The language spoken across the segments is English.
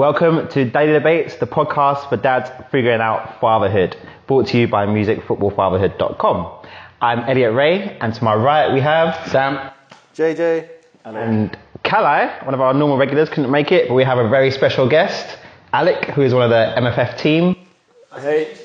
Welcome to DaddyDebates, the podcast for dads figuring out fatherhood, brought to you by musicfootballfatherhood.com. I'm Elliott Ray, and to my right we have Sam, JJ, and Kalai. One of our normal regulars couldn't make it, but we have a very special guest, Alec, who is one of the MFF team. Hey,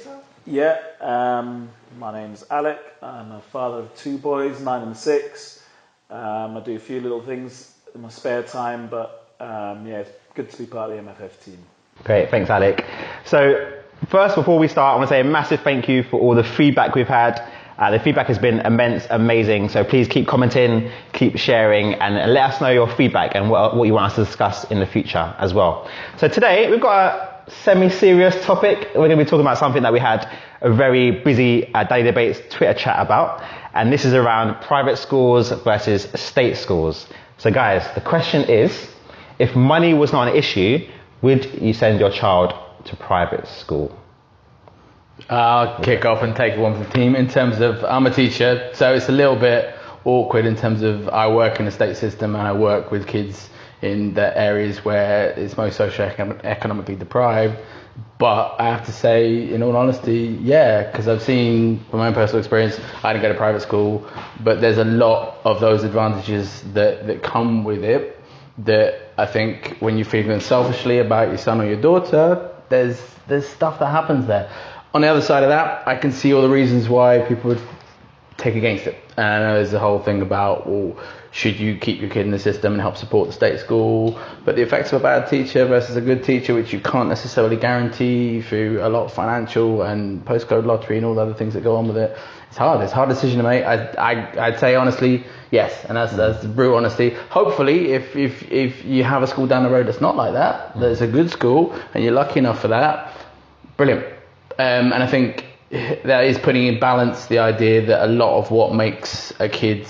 my name's Alec. I'm a father of two boys, 9 and 6. I do a few little things in my spare time, but it's good to be part of the MFF team. Great, thanks Alec. So first, before we start, I want to say a massive thank you for all the feedback we've had. The feedback has been immense, amazing, so please keep commenting, keep sharing, and let us know your feedback and what you want us to discuss in the future as well. So today, we've got a semi-serious topic. We're going to be talking about something that we had a very busy Daddy Debates Twitter chat about, and this is around private schools versus state schools. So guys, the question is, if money was not an issue, would you send your child to private school? I'll kick off and take one for the team. In terms of, I'm a teacher, so it's a little bit awkward in terms of I work in the state system and I work with kids in the areas where it's most socioeconomically deprived. But I have to say, in all honesty, yeah, because I've seen from my own personal experience, I didn't go to private school, but there's a lot of those advantages that come with it that I think when you're feeling selfishly about your son or your daughter, there's stuff that happens there. On the other side of that, I can see all the reasons why people would take against it. And I know there's the whole thing about, well, should you keep your kid in the system and help support the state school? But the effects of a bad teacher versus a good teacher, which you can't necessarily guarantee through a lot of financial and postcode lottery and all the other things that go on with it, it's hard. It's a hard decision to make. I'd say honestly, yes, and that's the brutal honesty. Hopefully, if you have a school down the road that's not like that, that's a good school, and you're lucky enough for that, brilliant. And I think that is putting in balance the idea that a lot of what makes a kid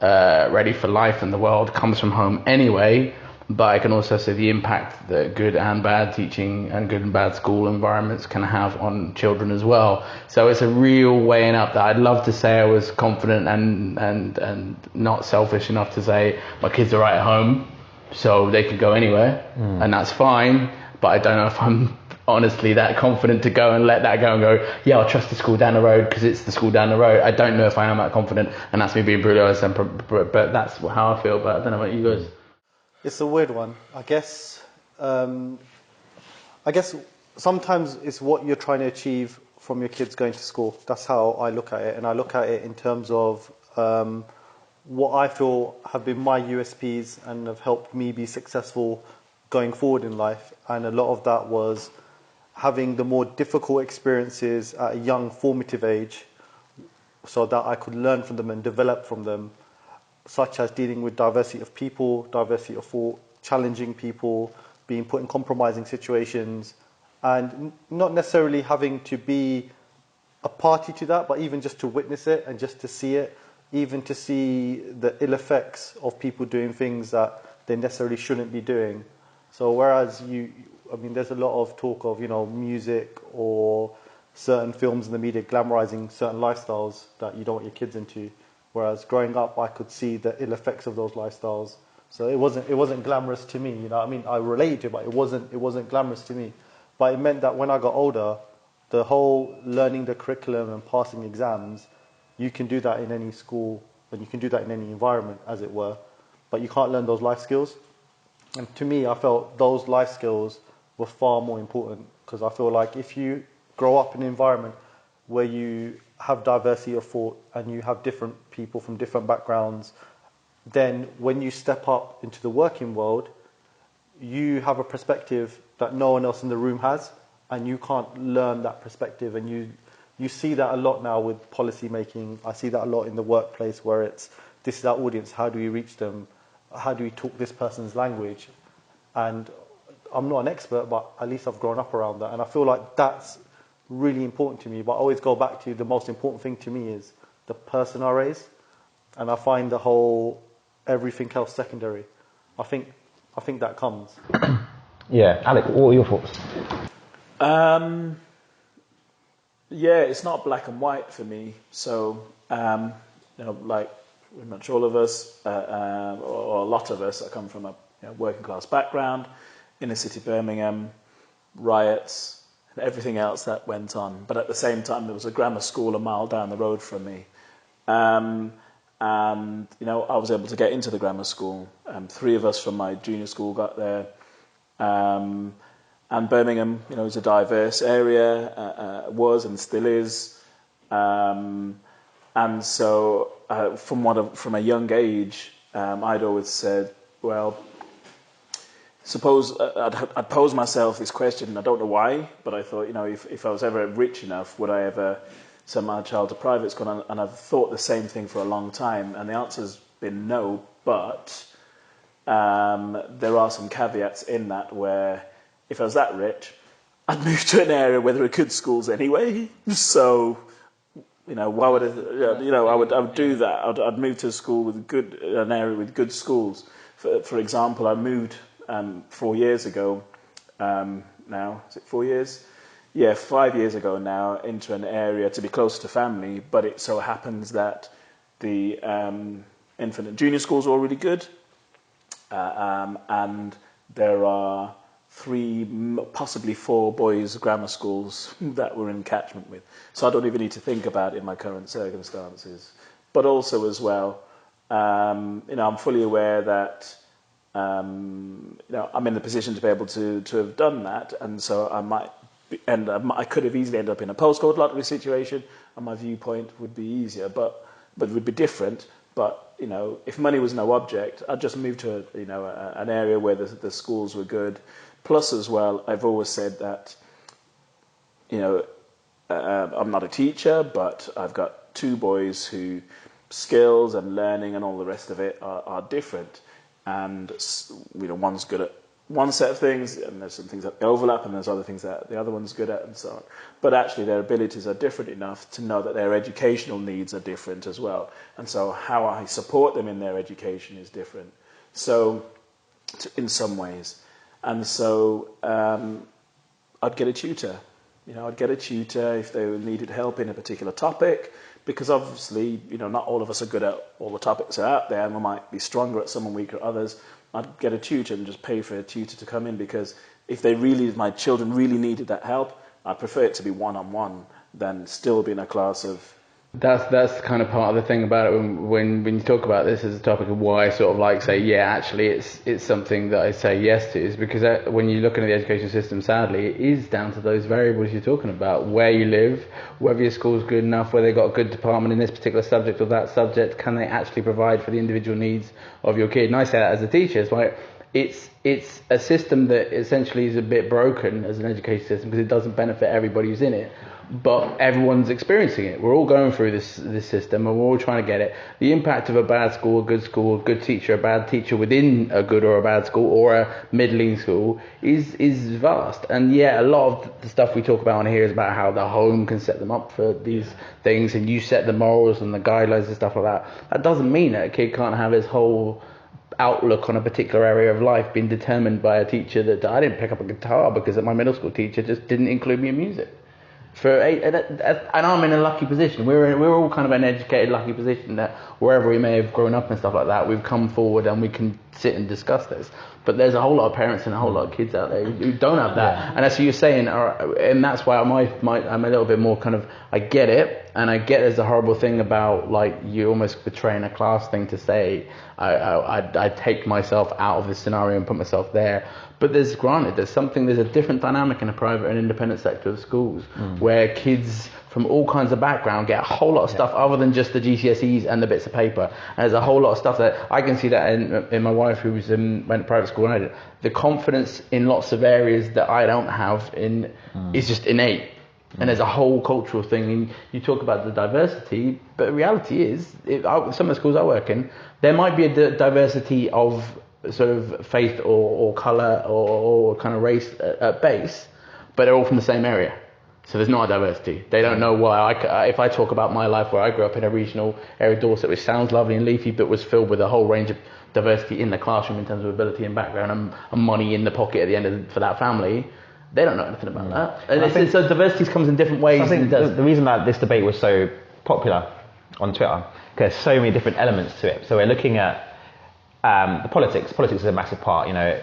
ready for life in the world comes from home anyway. But I can also see the impact that good and bad teaching and good and bad school environments can have on children as well. So it's a real weighing up that I'd love to say I was confident and not selfish enough to say my kids are right at home, so they could go anywhere, and that's fine. But I don't know if I'm honestly that confident to go and let that go and go, yeah, I'll trust the school down the road because it's the school down the road. I don't know if I am that confident, and that's me being brutally honest, but that's how I feel. But I don't know about you guys. It's a weird one. I guess sometimes it's what you're trying to achieve from your kids going to school. That's how I look at it, and I look at it in terms of what I feel have been my USPs and have helped me be successful going forward in life. And a lot of that was having the more difficult experiences at a young formative age so that I could learn from them and develop from them, such as dealing with diversity of people, diversity of thought, challenging people, being put in compromising situations, and not necessarily having to be a party to that, but even just to witness it and just to see it, even to see the ill effects of people doing things that they necessarily shouldn't be doing. So whereas there's a lot of talk of, music or certain films in the media glamorizing certain lifestyles that you don't want your kids into. Whereas growing up, I could see the ill effects of those lifestyles. So it wasn't glamorous to me. I related to it, but it wasn't glamorous to me. But it meant that when I got older, the whole learning the curriculum and passing exams, you can do that in any school and you can do that in any environment, as it were. But you can't learn those life skills. And to me, I felt those life skills were far more important, because I feel like if you grow up in an environment where you have diversity of thought and you have different people from different backgrounds, then when you step up into the working world, you have a perspective that no one else in the room has, and you can't learn that perspective. And you see that a lot now with policy making. I see that a lot in the workplace, where this is our audience, how do we reach them? How do we talk this person's language? And I'm not an expert, but at least I've grown up around that. And I feel like that's really important to me. But I always go back to the most important thing to me is the person I raise. And I find the whole everything else secondary. I think that comes. Yeah, Alec, what are your thoughts? It's not black and white for me. So, like pretty much all of us, or a lot of us, I come from a working class background. inner city Birmingham, riots, and everything else that went on. But at the same time, there was a grammar school a mile down the road from me. And, you know, I was able to get into the grammar school. 3 of us from my junior school got there. And Birmingham, you know, is a diverse area, was and still is. And so from a young age, I'd always said, well, suppose I'd pose myself this question, and I don't know why, but I thought, you know, if I was ever rich enough, would I ever send my child to private school? And I've thought the same thing for a long time, and the answer's been no, but there are some caveats in that where if I was that rich, I'd move to an area where there are good schools anyway. So, you know, why would I would do that. I'd move to a school with an area with good schools. For example, I moved 4 years ago. Now, is it 4 years? Yeah, 5 years ago now, into an area to be close to family. But it so happens that the infant and junior schools are all really good, and there are 3, possibly 4 boys' grammar schools that we're in catchment with. So I don't even need to think about it in my current circumstances. But also as well, you know, I'm fully aware that, you know, I'm in the position to be able to have done that, and so I might I could have easily ended up in a postcode lottery situation, and my viewpoint would be easier, but it would be different. But, you know, if money was no object, I'd just move to an area where the schools were good. Plus, as well, I've always said that, you know, I'm not a teacher, but I've got 2 boys who skills and learning and all the rest of it are different. And, you know, one's good at one set of things, and there's some things that overlap, and there's other things that the other one's good at, and so on. But actually, their abilities are different enough to know that their educational needs are different as well. And so how I support them in their education is different. So, in some ways. And so I'd get a tutor. You know, I'd get a tutor if they needed help in a particular topic, because obviously, you know, not all of us are good at all the topics that are out there, and we might be stronger at some and weaker at others. I'd get a tutor and just pay for a tutor to come in, because if my children really needed that help, I'd prefer it to be one-on-one than still be in a class of. That's kind of part of the thing about it when you talk about this as a topic of why I sort of like say, yeah, actually it's something that I say yes to, is because when you look at the education system, sadly, it is down to those variables you're talking about: where you live, whether your school's good enough, whether they've got a good department in this particular subject or that subject, can they actually provide for the individual needs of your kid. And I say that as a teacher, it's like it's a system that essentially is a bit broken as an education system, because it doesn't benefit everybody who's in it. But everyone's experiencing it. We're all going through this system, and we're all trying to get it. The impact of a bad school, a good teacher, a bad teacher within a good or a bad school, or a middling school is vast. And yeah, a lot of the stuff we talk about on here is about how the home can set them up for these things, and you set the morals and the guidelines and stuff like that. That doesn't mean that a kid can't have his whole outlook on a particular area of life being determined by a teacher. That I didn't pick up a guitar because my middle school teacher just didn't include me in music. And I'm in a lucky position. We're all kind of an educated, lucky position that wherever we may have grown up and stuff like that, we've come forward and we can sit and discuss this. But there's a whole lot of parents and a whole lot of kids out there who don't have that. Yeah. And that's what you're saying, and that's why I'm a little bit more kind of, I get it, and I get there's a horrible thing about, like, you almost betraying a class thing to say, I take myself out of this scenario and put myself there. But there's a different dynamic in a private and independent sector of schools where kids from all kinds of background get a whole lot of stuff other than just the GCSEs and the bits of paper. And there's a whole lot of stuff that I can see that in my wife, who went to private school, and I did. The confidence in lots of areas that I don't have is just innate. And there's a whole cultural thing. And you talk about the diversity, but the reality is, some of the schools I work in, there might be a diversity of sort of faith or colour or kind of race at base, but they're all from the same area. So there's not a diversity. They don't know why. If I talk about my life, where I grew up in a regional area, Dorset, which sounds lovely and leafy, but was filled with a whole range of diversity in the classroom in terms of ability and background and money in the pocket at the end for that family, they don't know anything about that. And so diversity comes in different ways. I think the reason that this debate was so popular on Twitter, because there's so many different elements to it. So we're looking at the politics. Politics is a massive part. You know,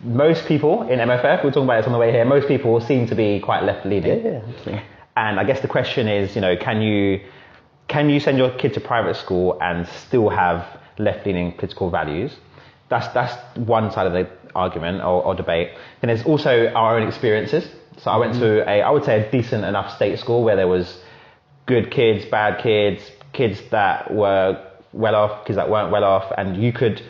most people in MFF, we're talking about this on the way here, most people seem to be quite left-leaning. Yeah. And I guess the question is, can you send your kid to private school and still have left-leaning political values? That's one side of the argument or debate. Then there's also our own experiences. So I went to I would say a decent enough state school where there was good kids, bad kids, kids that were well off, kids that weren't well off, and you could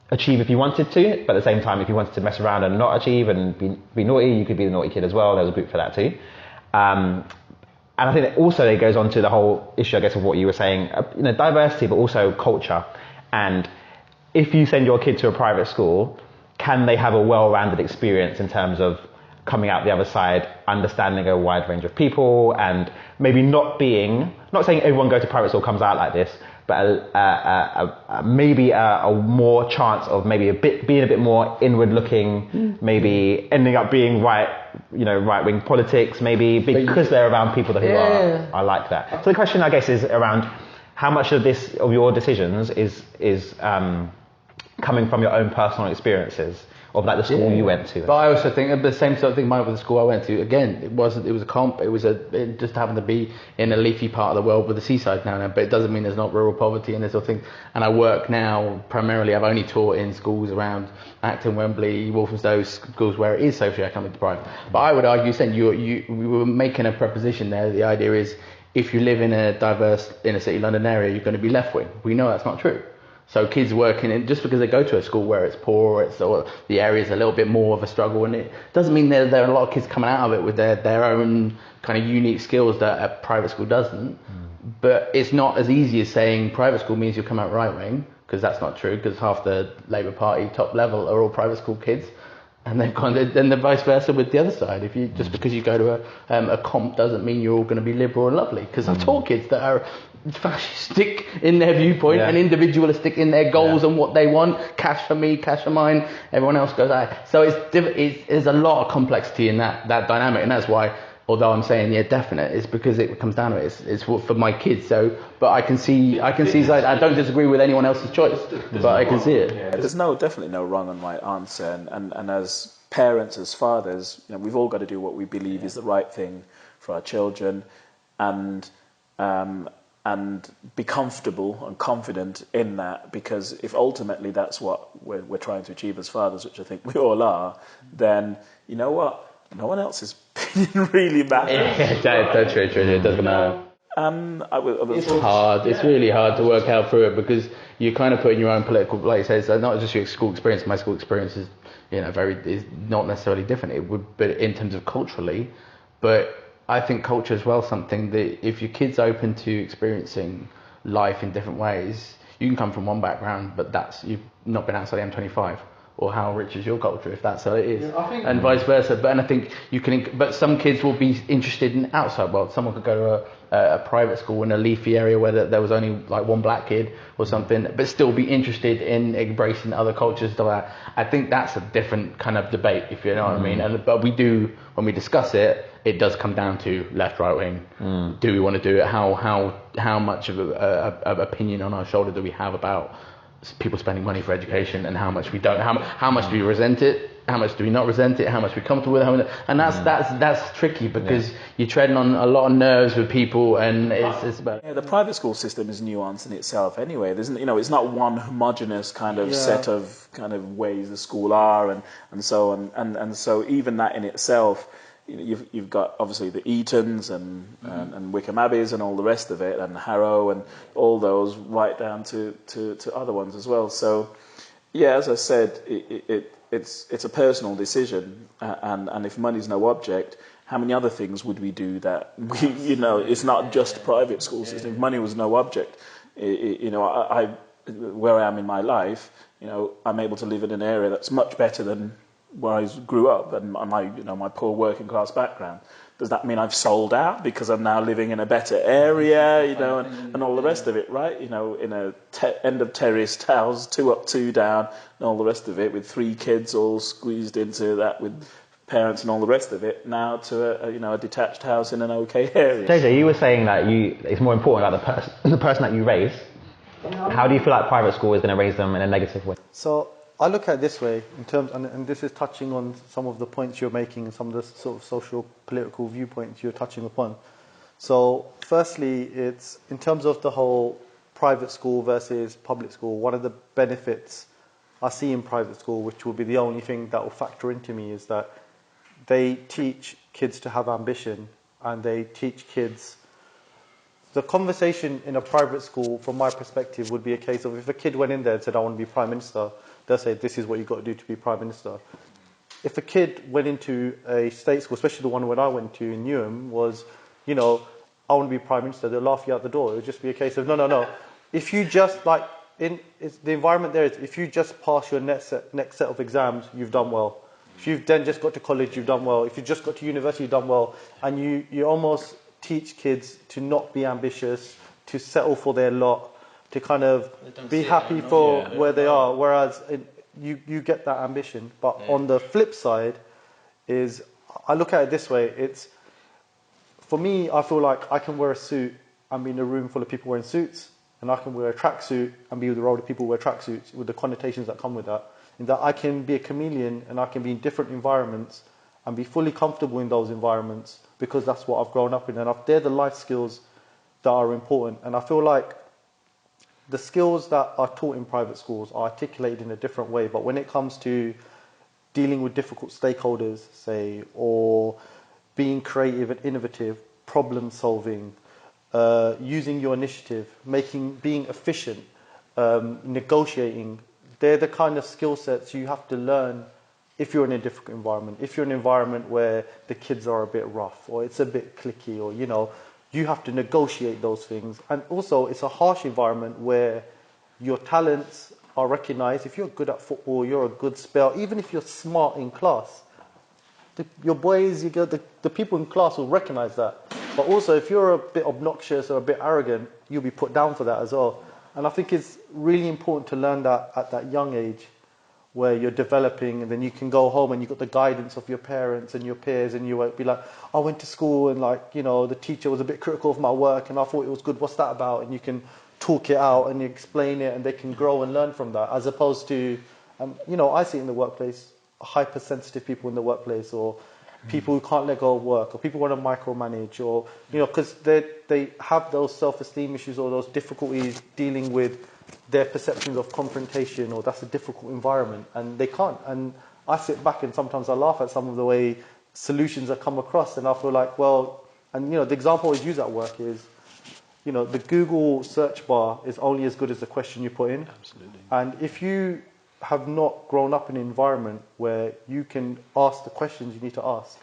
achieve if you wanted to, but at the same time, if you wanted to mess around and not achieve and be naughty, you could be the naughty kid as well. There was a group for that too. And I think that also it goes on to the whole issue, I guess, of what you were saying, diversity, but also culture. And if you send your kid to a private school, can they have a well-rounded experience in terms of coming out the other side, understanding a wide range of people, and maybe not saying everyone go to private school comes out like this, but maybe a more chance of maybe being a bit more inward looking, maybe ending up being right-wing politics, maybe because they're around people who are like that. So the question, I guess, is around how much of your decisions is coming from your own personal experiences of like the school you went to. But I also think the same sort of thing with the school I went to. Again, it was a comp. It just happened to be in a leafy part of the world with the seaside now and then. But it doesn't mean there's not rural poverty and this sort of thing. And I work now primarily. I've only taught in schools around Acton, Wembley, Walthamstow, schools where it is socioeconomically deprived. But I would argue, saying we were making a proposition there. The idea is if you live in a diverse inner city London area, you're going to be left wing. We know that's not true. So kids working in, just because they go to a school where it's poor or the area is a little bit more of a struggle, and it doesn't mean there are a lot of kids coming out of it with their own kind of unique skills that a private school doesn't. But it's not as easy as saying private school means you'll come out right wing, because that's not true, because half the Labour Party top level are all private school kids. And they've gone, then the vice versa with the other side. If you just because you go to a comp doesn't mean you're all going to be liberal and lovely. Because I've taught kids that are fascistic in their viewpoint and individualistic in their goals and what they want. Cash for me, cash for mine. Everyone else goes out. So there's a lot of complexity in that dynamic, and that's why. Although I'm saying definite, it's because it comes down to it. It's for my kids. So, but I can see. I don't disagree with anyone else's choice, but I can see it. Yeah, there's definitely no wrong and right answer. And as parents, as fathers, we've all got to do what we believe is the right thing for our children, and be comfortable and confident in that. Because if ultimately that's what we're trying to achieve as fathers, which I think we all are, then you know what. No one else's opinion really matters. Yeah, that's true. It doesn't matter. It's hard. It's really hard to work out through it because you're kind of putting your own political, like you say, so not just your school experience. My school experience is, is not necessarily different. It would, but in terms of culturally, but I think culture as well something that if your kid's open to experiencing life in different ways, you can come from one background, but you've not been outside the M25. Or how rich is your culture, if that's how it is, and vice versa. But I think but some kids will be interested in outside world. Someone could go to a private school in a leafy area where there was only like one black kid or something, but still be interested in embracing other cultures. Stuff like that. I think that's a different kind of debate, if you know what I mean. But we do, when we discuss it, it does come down to left, right wing. Do we want to do it? How much of a opinion on our shoulder do we have about people spending money for education, and how much we don't, how much do we resent it, how much do we not resent it, how much we comfortable with it, and that's tricky because you're treading on a lot of nerves with people, and it's about the private school system is nuanced in itself anyway. There's it's not one homogenous kind of set of kind of ways the school are, and so on, and so even that in itself. You've got obviously the Eatons and Wickham Abbeys and all the rest of it, and Harrow and all those, right down to other ones as well. So, as I said, it's a personal decision, and if money's no object, how many other things would we do that it's not just private school system. If money was no object, I where I am in my life, I'm able to live in an area that's much better than where I grew up, and my poor working class background. Does that mean I've sold out because I'm now living in a better area, and all the rest of it, right? In a end of terraced house, 2 up, 2 down, and all the rest of it, with 3 kids all squeezed into that with parents and all the rest of it, now to a detached house in an okay area. JJ, you were saying that it's more important about the person that you raise. How do you feel like private school is going to raise them in a negative way? So I look at it this way in terms, and this is touching on some of the points you're making and some of the sort of social political viewpoints you're touching upon. So, firstly, it's in terms of the whole private school versus public school. One of the benefits I see in private school, which will be the only thing that will factor into me, is that they teach kids to have ambition, and they teach kids. The conversation in a private school, from my perspective, would be a case of if a kid went in there and said, I want to be Prime Minister, they'll say, this is what you've got to do to be Prime Minister. If a kid went into a state school, especially the one when I went to in Newham, was, I want to be Prime Minister, they'll laugh you out the door. It would just be a case of, no. If you just, the environment there is, if you just pass your next set of exams, you've done well. If you've then just got to college, you've done well. If you've just got to university, you've done well. And you almost teach kids to not be ambitious, to settle for their lot, to kind of be happy for where they are. Whereas you get that ambition. But on the flip side is, I look at it this way. It's, for me, I feel like I can wear a suit and be in a room full of people wearing suits, and I can wear a tracksuit and be with a row of people who wear tracksuits, with the connotations that come with that. In that I can be a chameleon and I can be in different environments and be fully comfortable in those environments, because that's what I've grown up in, and they're the life skills that are important. And I feel like the skills that are taught in private schools are articulated in a different way, but when it comes to dealing with difficult stakeholders, say, or being creative and innovative, problem solving, using your initiative, being efficient, negotiating, they're the kind of skill sets you have to learn if you're in a difficult environment. If you're in an environment where the kids are a bit rough, or it's a bit cliquey, or, you have to negotiate those things. And also, it's a harsh environment where your talents are recognized. If you're good at football, you're a good speller, even if you're smart in class, your boys, the people in class will recognize that. But also, if you're a bit obnoxious or a bit arrogant, you'll be put down for that as well. And I think it's really important to learn that at that young age, where you're developing, and then you can go home and you've got the guidance of your parents and your peers, and you won't be like, I went to school and the teacher was a bit critical of my work and I thought it was good, what's that about? And you can talk it out and you explain it, and they can grow and learn from that, as opposed to, I see it in the workplace, hypersensitive people in the workplace, or people who can't let go of work, or people who want to micromanage, or, because they have those self-esteem issues or those difficulties dealing with their perceptions of confrontation, or that's a difficult environment, and they can't. And I sit back and sometimes I laugh at some of the way solutions are come across, and I feel like, well, and the example I always use at work is, the Google search bar is only as good as the question you put in. Absolutely. And if you have not grown up in an environment where you can ask the questions you need to ask,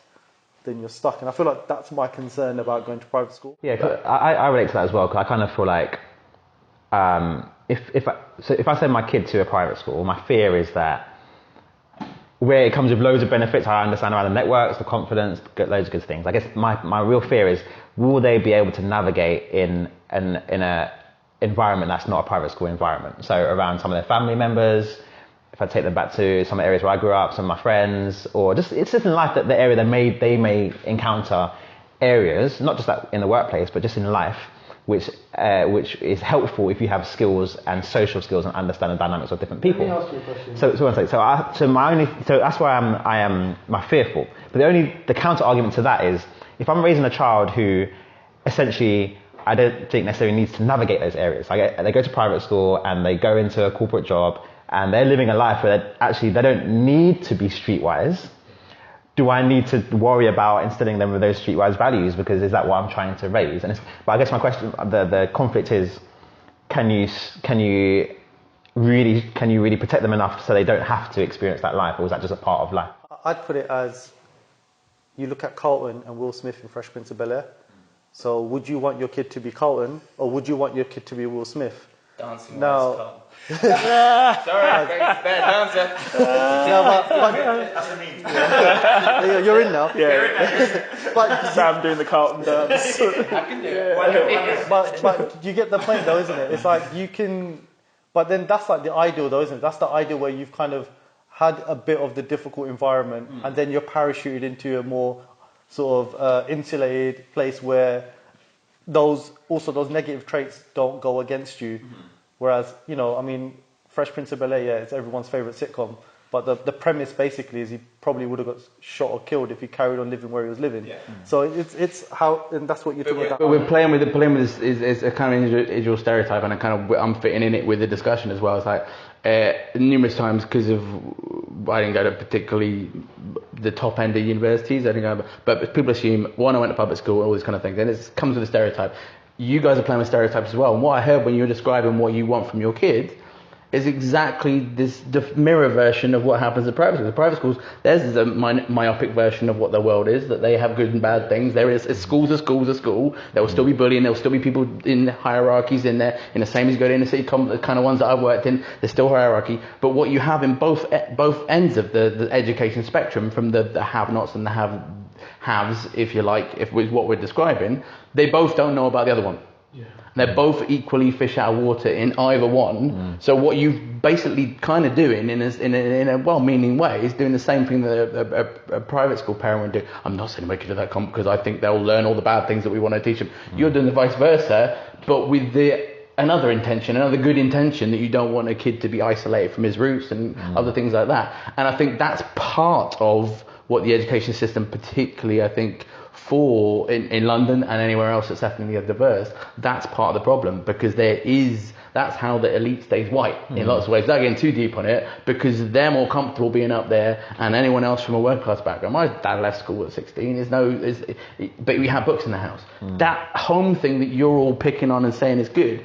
then you're stuck. And I feel like that's my concern about going to private school. Yeah, 'cause I relate to that as well, because I kind of feel like if I send my kid to a private school, my fear is that where it comes with loads of benefits, I understand around the networks, the confidence, loads of good things. I guess my real fear is, will they be able to navigate in a environment that's not a private school environment? So around some of their family members, if I take them back to some areas where I grew up, some of my friends, or it's just in life, that the area they may encounter areas, not just in the workplace, but just in life, which is helpful if you have skills and social skills and understand the dynamics of different people. Let me ask you a question. So that's why I am fearful. But the counter argument to that is, if I'm raising a child who essentially I don't think necessarily needs to navigate those areas, they go to private school and they go into a corporate job and they're living a life where they don't need to be streetwise. Do I need to worry about instilling them with those streetwise values? Because is that what I'm trying to raise? But I guess my question, the conflict is, can you really protect them enough so they don't have to experience that life, or is that just a part of life? I'd put it as, you look at Colin and Will Smith in Fresh Prince of Bel-Air. So would you want your kid to be Colin, or would you want your kid to be Will Smith? Dancing No. Colin. Sorry, dancer. You're in now. Yeah. But Sam doing the Carlton dance. I can do it. but you get the point though, isn't it? It's like you can, but then that's like the ideal though, isn't it? That's the ideal where you've kind of had a bit of the difficult environment, and then you're parachuted into a more sort of insulated place where those negative traits don't go against you. Whereas, Fresh Prince of Bel-Air, yeah, it's everyone's favourite sitcom. But the premise basically is he probably would have got shot or killed if he carried on living where he was living. Yeah. So it's how, and that's what you're talking about. But we're playing with this is a kind of individual stereotype, and I'm fitting in it with the discussion as well. It's like numerous times, because of I didn't go to particularly the top end of universities. I didn't go, but people assume one, I went to public school, all these kind of things, and it comes with a stereotype. You guys are playing with stereotypes as well. And what I heard when you were describing what you want from your kid is exactly the mirror version of what happens at private schools. The private schools, there's a myopic version of what the world is, that they have good and bad things. There is schools are schools are school. There will still be bullying. There will still be people in hierarchies in there. In the same as you go to inner city, the kind of ones that I've worked in, there's still hierarchy. But what you have in both ends of the education spectrum, from the have-nots and the haves, if you like, if with what we're describing, they both don't know about the other one. Yeah. They're both equally fish out of water in either one. So what you basically kind of doing in a well-meaning way is doing the same thing that a private school parent would do. I'm not saying make it to that comp because I think they'll learn all the bad things that we want to teach them. You're doing the vice versa, but with another intention, another good intention, that you don't want a kid to be isolated from his roots and other things like that. And I think that's part of what the education system, particularly I think for in London and anywhere else that's ethnically diverse, that's part of the problem, because that's how the elite stays white in lots of ways. Without getting too deep on it, because they're more comfortable being up there, and anyone else from a working class background. My dad left school at 16. But we have books in the house. That home thing that you're all picking on and saying is good.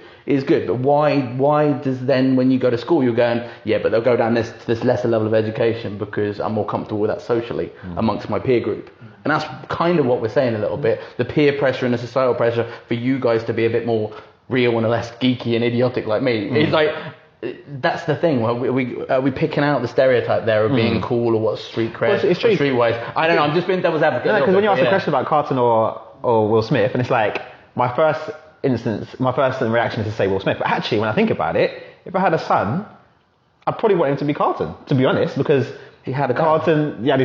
But why does then, when you go to school, you're going, yeah, but they'll go down this lesser level of education because I'm more comfortable with that socially amongst my peer group. And that's kind of what we're saying a little bit. The peer pressure and the societal pressure for you guys to be a bit more real and less geeky and idiotic like me. It's like, that's the thing. Are we picking out the stereotype there of being cool or what street cred or streetwise? I don't know. I'm just being devil's advocate. No, because when you ask a question about Carlton or Will Smith, and it's like, my first reaction is to say Will Smith. But actually, when I think about it, if I had a son, I'd probably want him to be Carlton, to be honest, because he had his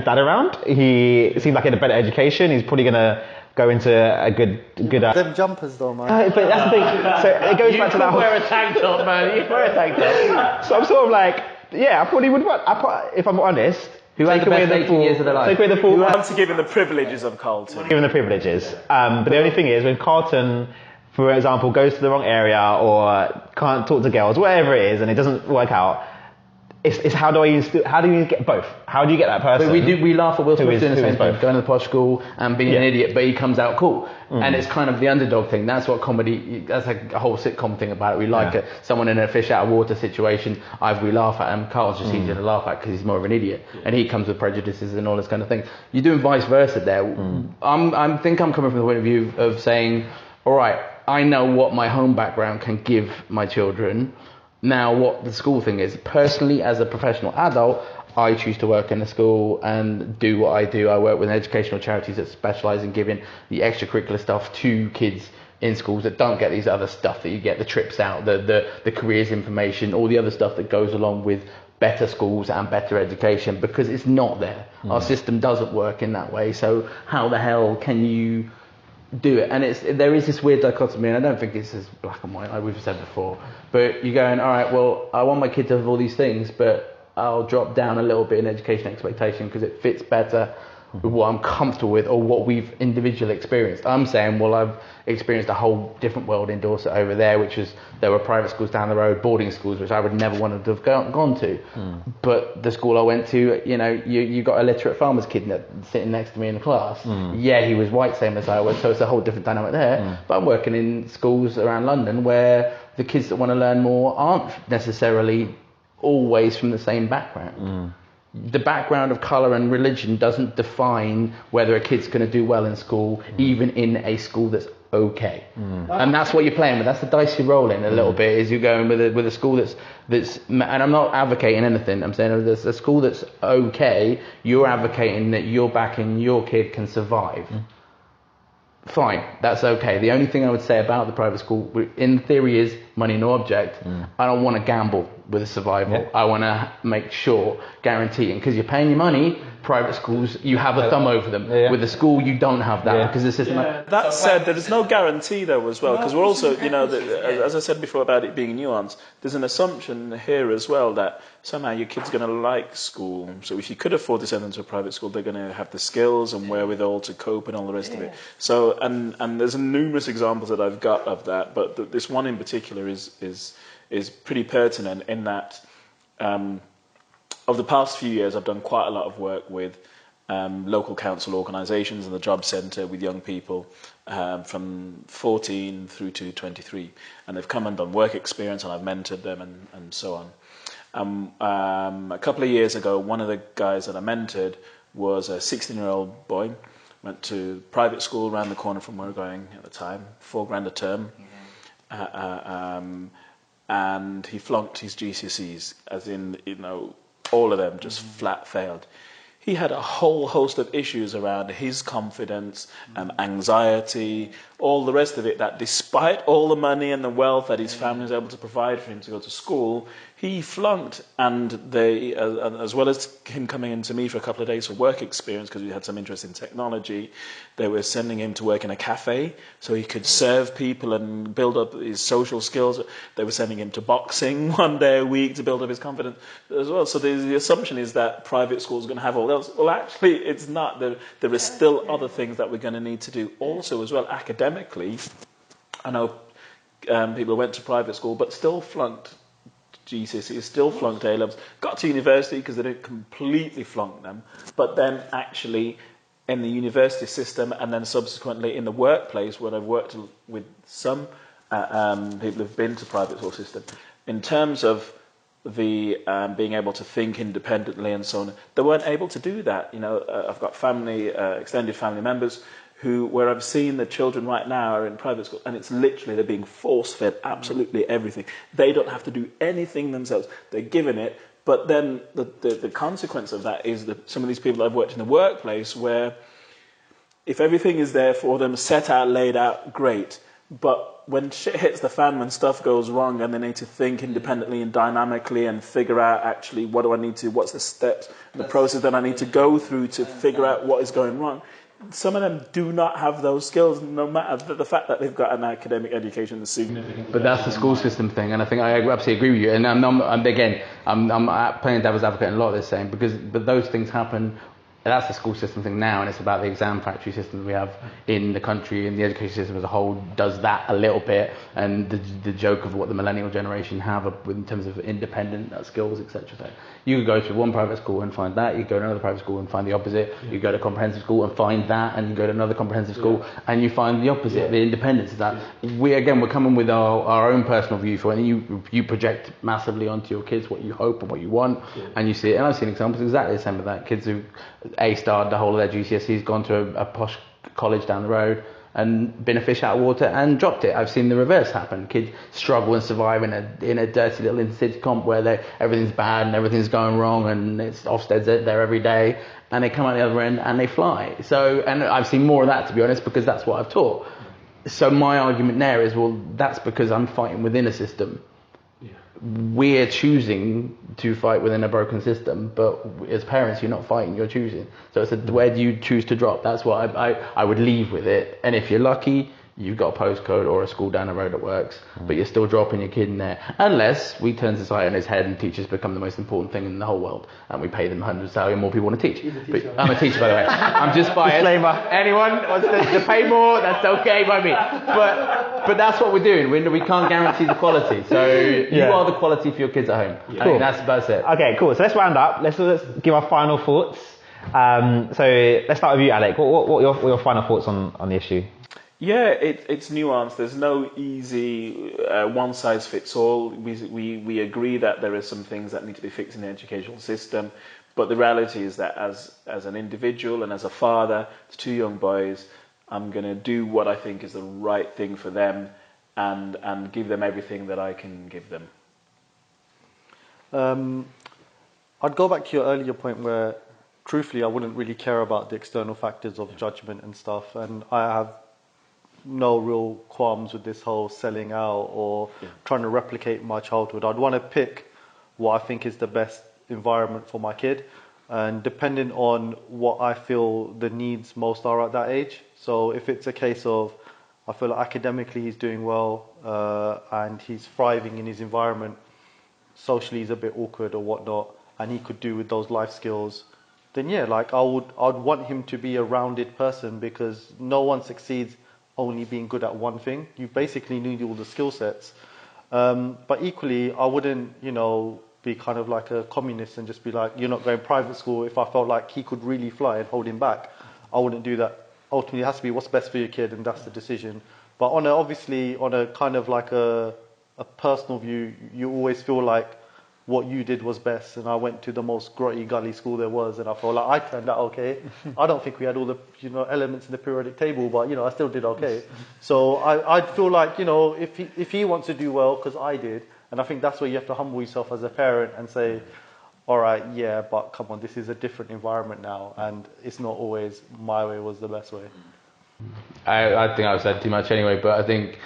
dad around. He seems like he had a better education. He's probably going to go into a good. Them jumpers though, man. But that's the thing. So it goes back to that. You wear a tank top, man. You wear a tank top. So I'm sort of like, yeah, I probably would want. If I'm honest. Who had the best 18 years of their life? Take away the full. Who wants to give him the privileges of Carlton? Give him the privileges. But the only thing is, when Carlton, for example, goes to the wrong area or can't talk to girls, whatever it is, and it doesn't work out, it's how do you get both? How do you get that person? But we laugh at Will Smith doing the same thing, going to the posh school and being an idiot, but he comes out cool. And it's kind of the underdog thing. That's what comedy, that's like a whole sitcom thing about it. We like someone in a fish out of water situation, we laugh at him. Carl's just easier to laugh at because he's more of an idiot. And he comes with prejudices and all this kind of thing. You're doing vice versa there. I think I'm coming from the point of view of saying, all right, I know what my home background can give my children. Now, what the school thing is, personally, as a professional adult, I choose to work in a school and do what I do. I work with educational charities that specialise in giving the extracurricular stuff to kids in schools that don't get these other stuff that you get, the trips out, the careers information, all the other stuff that goes along with better schools and better education, because it's not there. Our system doesn't work in that way. So how the hell can you do it? And there is this weird dichotomy, and I don't think it's as black and white like we've said before, but you're going, all right, well, I want my kid to have all these things, but I'll drop down a little bit in education expectation because it fits better with what I'm comfortable with or what we've individually experienced. I'm saying, well, I've experienced a whole different world in Dorset over there, there were private schools down the road, boarding schools, which I would never want to have gone to. But the school I went to, you got a literate farmer's kid sitting next to me in the class. Yeah, he was white, same as I was, so it's a whole different dynamic there. But I'm working in schools around London where the kids that want to learn more aren't necessarily always from the same background. The background of colour and religion doesn't define whether a kid's going to do well in school, even in a school that's okay. And that's what you're playing with. That's the dice you're rolling a little bit, is you're going with a school that's, and I'm not advocating anything, I'm saying there's a school that's okay, you're advocating that you're backing your kid can survive. Fine, that's okay. The only thing I would say about the private school, in theory, is money no object. I don't want to gamble with survival. I want to make sure, guarantee, and because you're paying your money private schools, you have a thumb over them. With the school, you don't have that because the system. That said, there is no guarantee though as well, because we're also, as I said before about it being nuanced, there's an assumption here as well that somehow your kid's going to like school. So if you could afford to send them to a private school, they're going to have the skills and wherewithal to cope and all the rest of it. So, and there's numerous examples that I've got of that, but this one in particular is pretty pertinent in that. Over the past few years, I've done quite a lot of work with local council organisations and the job centre with young people from 14 through to 23. And they've come and done work experience and I've mentored them and so on. A couple of years ago, one of the guys that I mentored was a 16-year-old boy, went to private school around the corner from where we were going at the time, £4,000 a term. And he flunked his GCSEs, as in, all of them just flat failed. He had a whole host of issues around his confidence, anxiety, all the rest of it, that despite all the money and the wealth that his family was able to provide for him to go to school, he flunked. And they, as well as him coming into me for a couple of days for work experience, because we had some interest in technology, they were sending him to work in a cafe so he could serve people and build up his social skills. They were sending him to boxing one day a week to build up his confidence as well. So the assumption is that private schools are going to have all else. Well, actually, it's not. There are still other things that we're going to need to do also as well. Academically, I know people went to private school but still flunked GCSE, still flunked A-levels, got to university because they didn't completely flunk them, but then actually in the university system and then subsequently in the workplace, where I've worked with some people who've been to private school system, in terms of the being able to think independently and so on, they weren't able to do that. I've got extended family members where I've seen the children right now are in private school, and it's literally they're being force-fed absolutely everything. They don't have to do anything themselves. They're given it, but then the consequence of that is that some of these people I've worked in the workplace where if everything is there for them, set out, laid out, great, but when shit hits the fan, when stuff goes wrong and they need to think independently and dynamically and figure out actually what's the steps, the process that I need to go through to figure out what is going wrong, some of them do not have those skills, no matter the fact that they've got an academic education is significant. But that's the school system thing, and I think I absolutely agree with you. And I'm playing devil's advocate in a lot of this saying, but those things happen. That's the school system thing now, and it's about the exam factory system that we have in the country, and the education system as a whole does that a little bit, and the joke of what the millennial generation have in terms of independent skills, etc. So you could go to one private school and find that, you go to another private school and find the opposite, you go to comprehensive school and find that, and you go to another comprehensive school and you find the opposite, the independence of that. We're coming with our own personal view for it, and you project massively onto your kids what you hope and what you want, and you see it, and I've seen examples exactly the same of that. Kids who A-starred the whole of their GCSEs, gone to a posh college down the road and been a fish out of water and dropped it. I've seen the reverse happen. Kids struggle and survive in a dirty little inter-city comp where everything's bad and everything's going wrong and it's Ofsted's there every day, and they come out the other end and they fly. So, and I've seen more of that, to be honest, because that's what I've taught. So my argument there is, well, that's because I'm fighting within a system. We're choosing to fight within a broken system, but as parents, you're not fighting, you're choosing. So it's where do you choose to drop? That's what I would leave with it. And if you're lucky, you've got a postcode or a school down the road that works, but you're still dropping your kid in there. Unless we turn society on its head and teachers become the most important thing in the whole world, and we pay them hundreds of salary and more people want to teach. But I'm a teacher, by the way. I'm just biased. Disclaimer. Anyone wants to pay more, that's okay by me. But that's what we're doing. We can't guarantee the quality. So you are the quality for your kids at home. Cool. That's it. Okay, cool. So let's round up. Let's give our final thoughts. So let's start with you, Alec. What are your final thoughts on the issue? Yeah, it's nuanced. There's no easy one size fits all. We agree that there are some things that need to be fixed in the educational system, but the reality is that as an individual and as a father to two young boys, I'm going to do what I think is the right thing for them and give them everything that I can give them. I'd go back to your earlier point where, truthfully, I wouldn't really care about the external factors of judgment and stuff, and I have no real qualms with this whole selling out or trying to replicate my childhood. I'd want to pick what I think is the best environment for my kid. and depending on what I feel the needs most are at that age. So if it's a case of I feel like academically he's doing well and he's thriving in his environment, socially he's a bit awkward or whatnot, and he could do with those life skills, then yeah, like I'd want him to be a rounded person, because no one succeeds only being good at one thing. You basically need all the skill sets. But equally, I wouldn't, be kind of like a communist and just be like, you're not going private school. If I felt like he could really fly and hold him back, I wouldn't do that. Ultimately, it has to be what's best for your kid, and that's the decision. But obviously, on a kind of like a personal view, you always feel like what you did was best, and I went to the most grotty gully school there was, and I felt like I turned out okay. I don't think we had all the elements in the periodic table, but I still did okay. So I'd feel like if he wants to do well, because I did, and I think that's where you have to humble yourself as a parent and say, all right, yeah, but come on, this is a different environment now, and it's not always my way was the best way. I think I've said too much anyway, but I think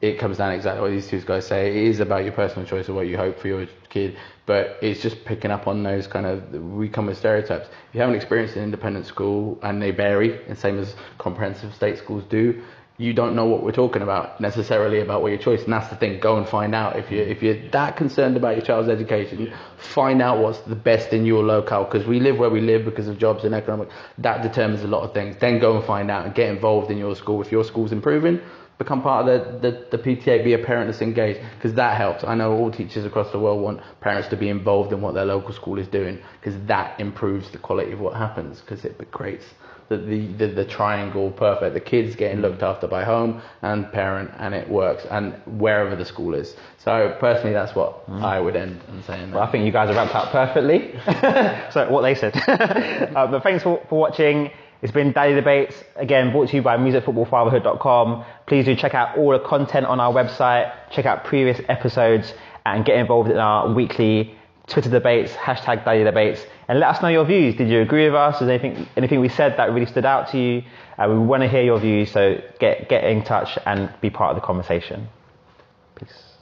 it comes down to exactly what these two guys say. It is about your personal choice of what you hope for your kid, but it's just picking up on those kind of, we come with stereotypes. If you haven't experienced an independent school, and they vary, the same as comprehensive state schools do, you don't know what we're talking about necessarily about what your choice. And that's the thing, go and find out. If you're that concerned about your child's education, find out what's the best in your locale, because we live where we live because of jobs and economic. That determines a lot of things. Then go and find out and get involved in your school. If your school's improving, become part of the PTA, be a parent that's engaged, because that helps. I know all teachers across the world want parents to be involved in what their local school is doing, because that improves the quality of what happens, because it creates the triangle perfect. The kids getting looked after by home and parent, and it works, and wherever the school is. So personally, that's what I would end on saying. Well, I think you guys have wrapped up perfectly. So what they said. But thanks for watching. It's been Daddy Debates, again brought to you by musicfootballfatherhood.com. Please do check out all the content on our website, check out previous episodes, and get involved in our weekly Twitter debates, #DaddyDebates, and let us know your views. Did you agree with us? Is anything we said that really stood out to you? We want to hear your views, so get in touch and be part of the conversation. Peace.